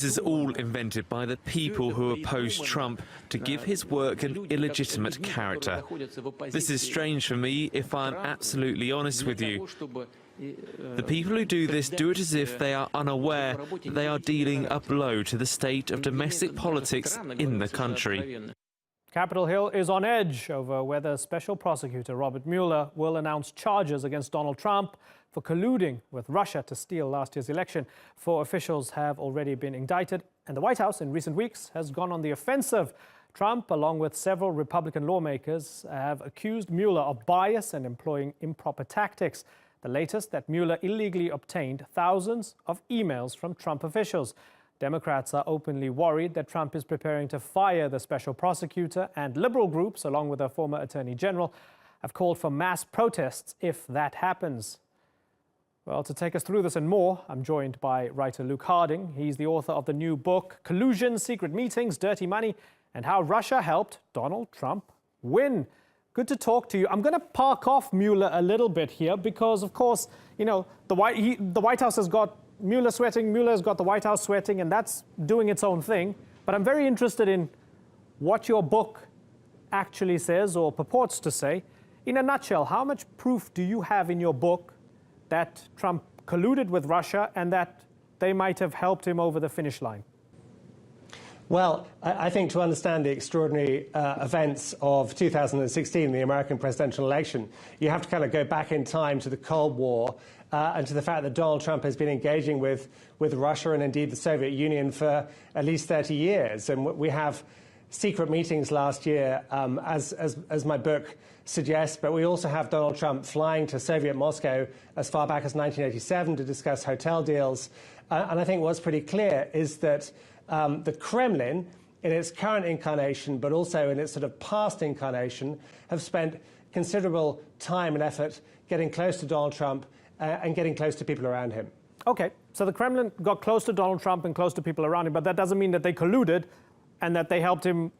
This is all invented by the people who oppose Trump to give his work an illegitimate character. This is strange for me, if I'm absolutely honest with you. The people who do this do it as if they are unaware that they are dealing a blow to the state of domestic politics in the country. Capitol Hill is on edge over whether Special Prosecutor Robert Mueller will announce charges against Donald Trump for colluding with Russia to steal last year's election. 4 officials have already been indicted, and the White House in recent weeks has gone on the offensive. Trump, along with several Republican lawmakers, have accused Mueller of bias and employing improper tactics. The latest, that Mueller illegally obtained thousands of emails from Trump officials. Democrats are openly worried that Trump is preparing to fire the special prosecutor, and liberal groups, along with a former attorney general, have called for mass protests if that happens. Well, to take us through this and more, I'm joined by writer Luke Harding. He's the author of the new book, Collusion, Secret Meetings, Dirty Money, and How Russia Helped Donald Trump Win. Good to talk to you. I'm going to park off Mueller a little bit here because, of course, you know, the White House has got Mueller sweating, Mueller's got the White House sweating, and that's doing its own thing. But I'm very interested in what your book actually says or purports to say. In a nutshell, how much proof do you have in your book that Trump colluded with Russia and that they might have helped him over the finish line? Well, I think to understand the extraordinary events of 2016, the American presidential election, you have to kind of go back in time to the Cold War and to the fact that Donald Trump has been engaging with Russia and indeed the Soviet Union for at least 30 years. And we have secret meetings last year, as my book suggests, but we also have Donald Trump flying to Soviet Moscow as far back as 1987 to discuss hotel deals. And I think what's pretty clear is that the Kremlin, in its current incarnation, but also in its sort of past incarnation, have spent considerable time and effort getting close to Donald Trump and getting close to people around him. Okay, so the Kremlin got close to Donald Trump and close to people around him, but that doesn't mean that they colluded and that they helped him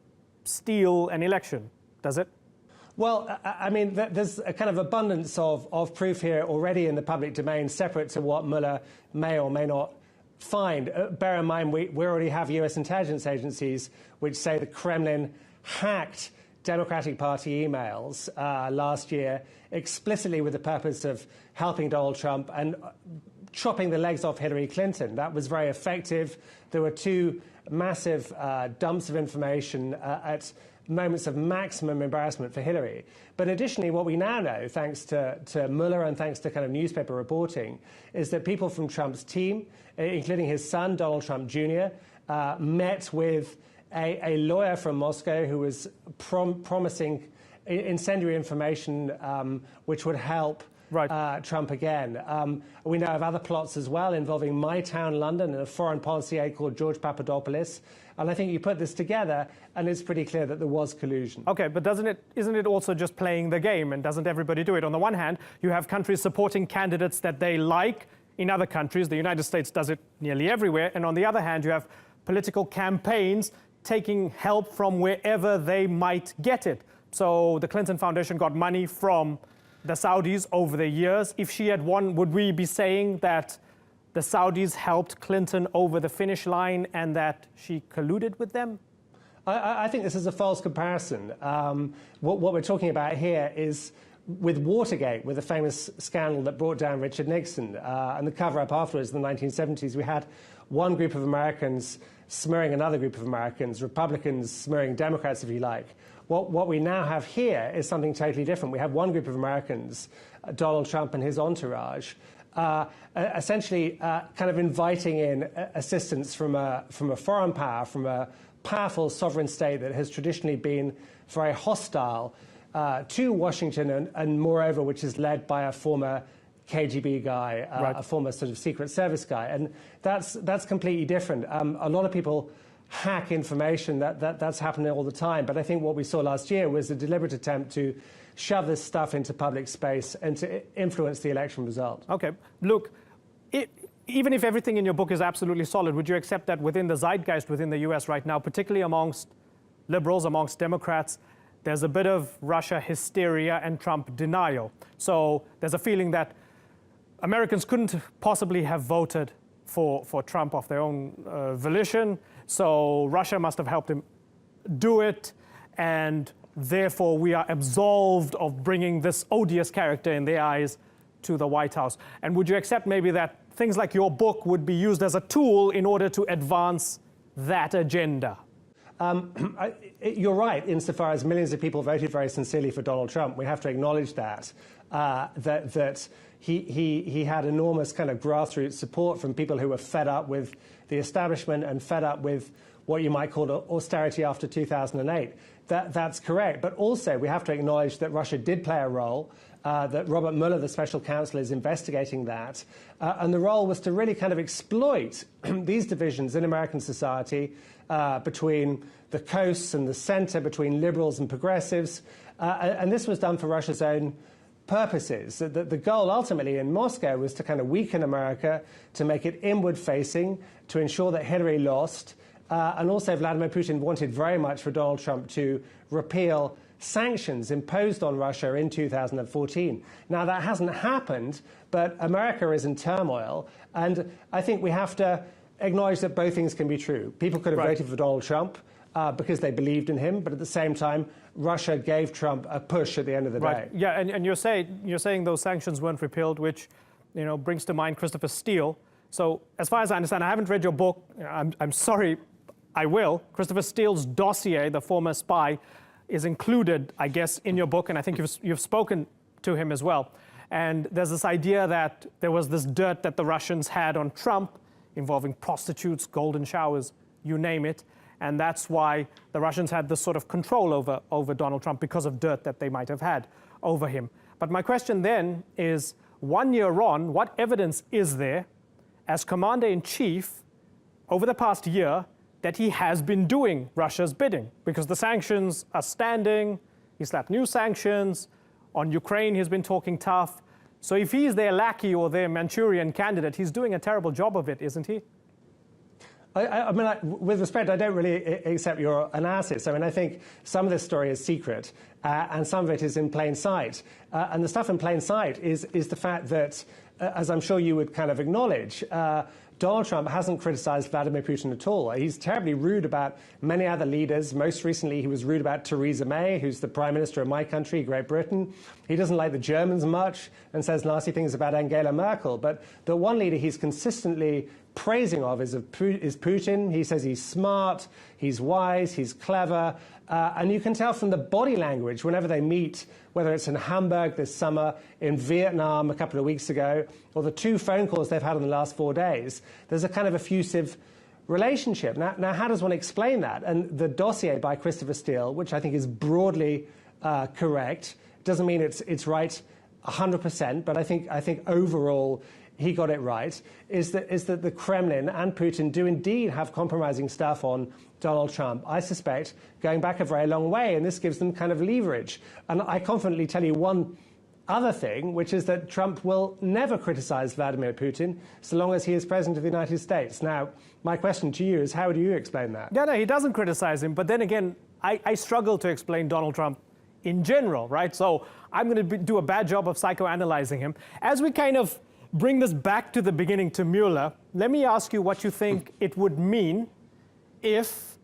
steal an election, does it? Well, I mean, there's a kind of abundance of proof here already in the public domain, separate to what Mueller may or may not find. Bear in mind, we already have US intelligence agencies which say the Kremlin hacked Democratic Party emails last year explicitly with the purpose of helping Donald Trump and chopping the legs off Hillary Clinton. That was very effective. There were 2 massive dumps of information at moments of maximum embarrassment for Hillary. But additionally, what we now know, thanks to Mueller and thanks to kind of newspaper reporting, is that people from Trump's team, including his son, Donald Trump Jr., met with a lawyer from Moscow who was promising incendiary information which would help Trump again. We know of other plots as well involving my town, London, and a foreign policy aide called George Papadopoulos. And I think you put this together, and it's pretty clear that there was collusion. Okay, but isn't it also just playing the game, and doesn't everybody do it? On the one hand, you have countries supporting candidates that they like. In other countries, the United States does it nearly everywhere. And on the other hand, you have political campaigns taking help from wherever they might get it. So the Clinton Foundation got money from the Saudis over the years. If she had won, would we be saying that the Saudis helped Clinton over the finish line and that she colluded with them? I think this is a false comparison. What we're talking about here is with Watergate, with the famous scandal that brought down Richard Nixon, and the cover-up afterwards in the 1970s, we had one group of Americans smearing another group of Americans, Republicans smearing Democrats, if you like. What we now have here is something totally different. We have one group of Americans, Donald Trump and his entourage, essentially kind of inviting in assistance from a foreign power, from a powerful sovereign state that has traditionally been very hostile to Washington and moreover, which is led by a former KGB guy, a former sort of Secret Service guy. And that's completely different. A lot of people hack information. That's happening all the time. But I think what we saw last year was a deliberate attempt to shove this stuff into public space and to influence the election result. Okay. Look, even if everything in your book is absolutely solid, would you accept that within the zeitgeist within the US right now, particularly amongst liberals, amongst Democrats, there's a bit of Russia hysteria and Trump denial? So there's a feeling that Americans couldn't possibly have voted for Trump of their own volition. So Russia must have helped him do it, and therefore we are absolved of bringing this odious character in their eyes to the White House. And would you accept maybe that things like your book would be used as a tool in order to advance that agenda? You're right, insofar as millions of people voted very sincerely for Donald Trump. We have to acknowledge that, that he had enormous kind of grassroots support from people who were fed up with the establishment and fed up with what you might call austerity after 2008. That's correct. But also we have to acknowledge that Russia did play a role, that Robert Mueller, the special counsel, is investigating that. And the role was to really kind of exploit these divisions in American society between the coasts and the center, between liberals and progressives. And this was done for Russia's own purposes. The goal ultimately in Moscow was to kind of weaken America, to make it inward-facing, to ensure that Hillary lost. And also Vladimir Putin wanted very much for Donald Trump to repeal sanctions imposed on Russia in 2014. Now, that hasn't happened, but America is in turmoil. And I think we have to acknowledge that both things can be true. People could have voted for Donald Trump because they believed in him, but at the same time, Russia gave Trump a push at the end of the day. Yeah, and you're saying those sanctions weren't repealed, which brings to mind Christopher Steele. So as far as I understand, I haven't read your book. I'm sorry, I will. Christopher Steele's dossier, the former spy, is included, I guess, in your book, and I think you've spoken to him as well. And there's this idea that there was this dirt that the Russians had on Trump involving prostitutes, golden showers, you name it. And that's why the Russians had this sort of control over Donald Trump, because of dirt that they might have had over him. But my question then is, 1 year on, what evidence is there as commander-in-chief over the past year that he has been doing Russia's bidding? Because the sanctions are standing, he slapped new sanctions, on Ukraine he's been talking tough. So if he's their lackey or their Manchurian candidate, he's doing a terrible job of it, isn't he? I mean, with respect, I don't really accept your analysis. I mean, I think some of this story is secret, and some of it is in plain sight. And the stuff in plain sight is the fact that, as I'm sure you would kind of acknowledge, Donald Trump hasn't criticized Vladimir Putin at all. He's terribly rude about many other leaders. Most recently, he was rude about Theresa May, who's the prime minister of my country, Great Britain. He doesn't like the Germans much and says nasty things about Angela Merkel. But the one leader he's consistently praising of is Putin. He says he's smart, he's wise, he's clever. And you can tell from the body language whenever they meet, whether it's in Hamburg this summer, in Vietnam a couple of weeks ago, or the 2 phone calls they've had in the last 4 days, there's a kind of effusive relationship. Now how does one explain that? And the dossier by Christopher Steele, which I think is broadly correct, doesn't mean it's right 100%, but I think overall he got it right, is that the Kremlin and Putin do indeed have compromising stuff on Donald Trump, I suspect, going back a very long way, and this gives them kind of leverage. And I confidently tell you one other thing, which is that Trump will never criticize Vladimir Putin so long as he is president of the United States. Now, my question to you is, how do you explain that? Yeah, no, he doesn't criticize him, but then again, I struggle to explain Donald Trump in general, right? So I'm going to do a bad job of psychoanalyzing him. As we kind of bring this back to the beginning, to Mueller, let me ask you what you think it would mean if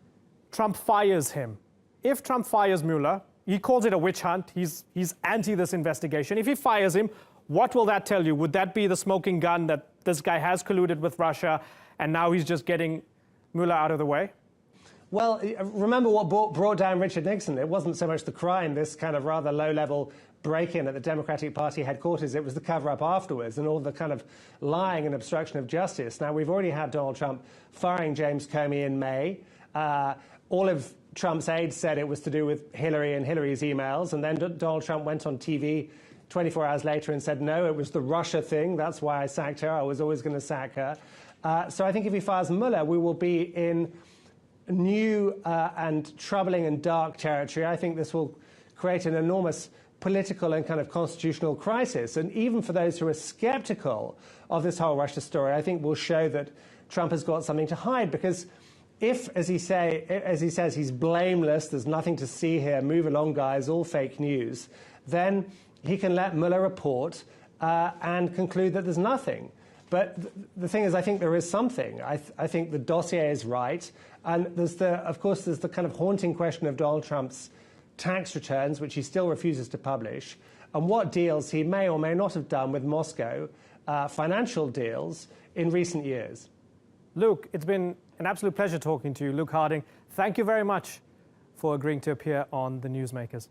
Trump fires him. If Trump fires Mueller, he calls it a witch hunt, he's anti this investigation. If he fires him, what will that tell you? Would that be the smoking gun that this guy has colluded with Russia and now he's just getting Mueller out of the way? Well, remember what brought down Richard Nixon? It wasn't so much the crime, this kind of rather low-level break-in at the Democratic Party headquarters. It was the cover-up afterwards and all the kind of lying and obstruction of justice. Now, we've already had Donald Trump firing James Comey in May. All of Trump's aides said it was to do with Hillary and Hillary's emails, and then Donald Trump went on TV 24 hours later and said, no, it was the Russia thing. That's why I sacked her. I was always going to sack her. So I think if he fires Mueller, we will be in new and troubling and dark territory. I think this will create an enormous political and kind of constitutional crisis. And even for those who are skeptical of this whole Russia story, I think will show that Trump has got something to hide. Because if, as he says, he's blameless, there's nothing to see here, move along, guys, all fake news, then he can let Mueller report and conclude that there's nothing. But the thing is, I think there is something. I think the dossier is right. And of course, there's the kind of haunting question of Donald Trump's tax returns, which he still refuses to publish, and what deals he may or may not have done with Moscow, financial deals, in recent years. Luke, it's been an absolute pleasure talking to you. Luke Harding, thank you very much for agreeing to appear on the Newsmakers.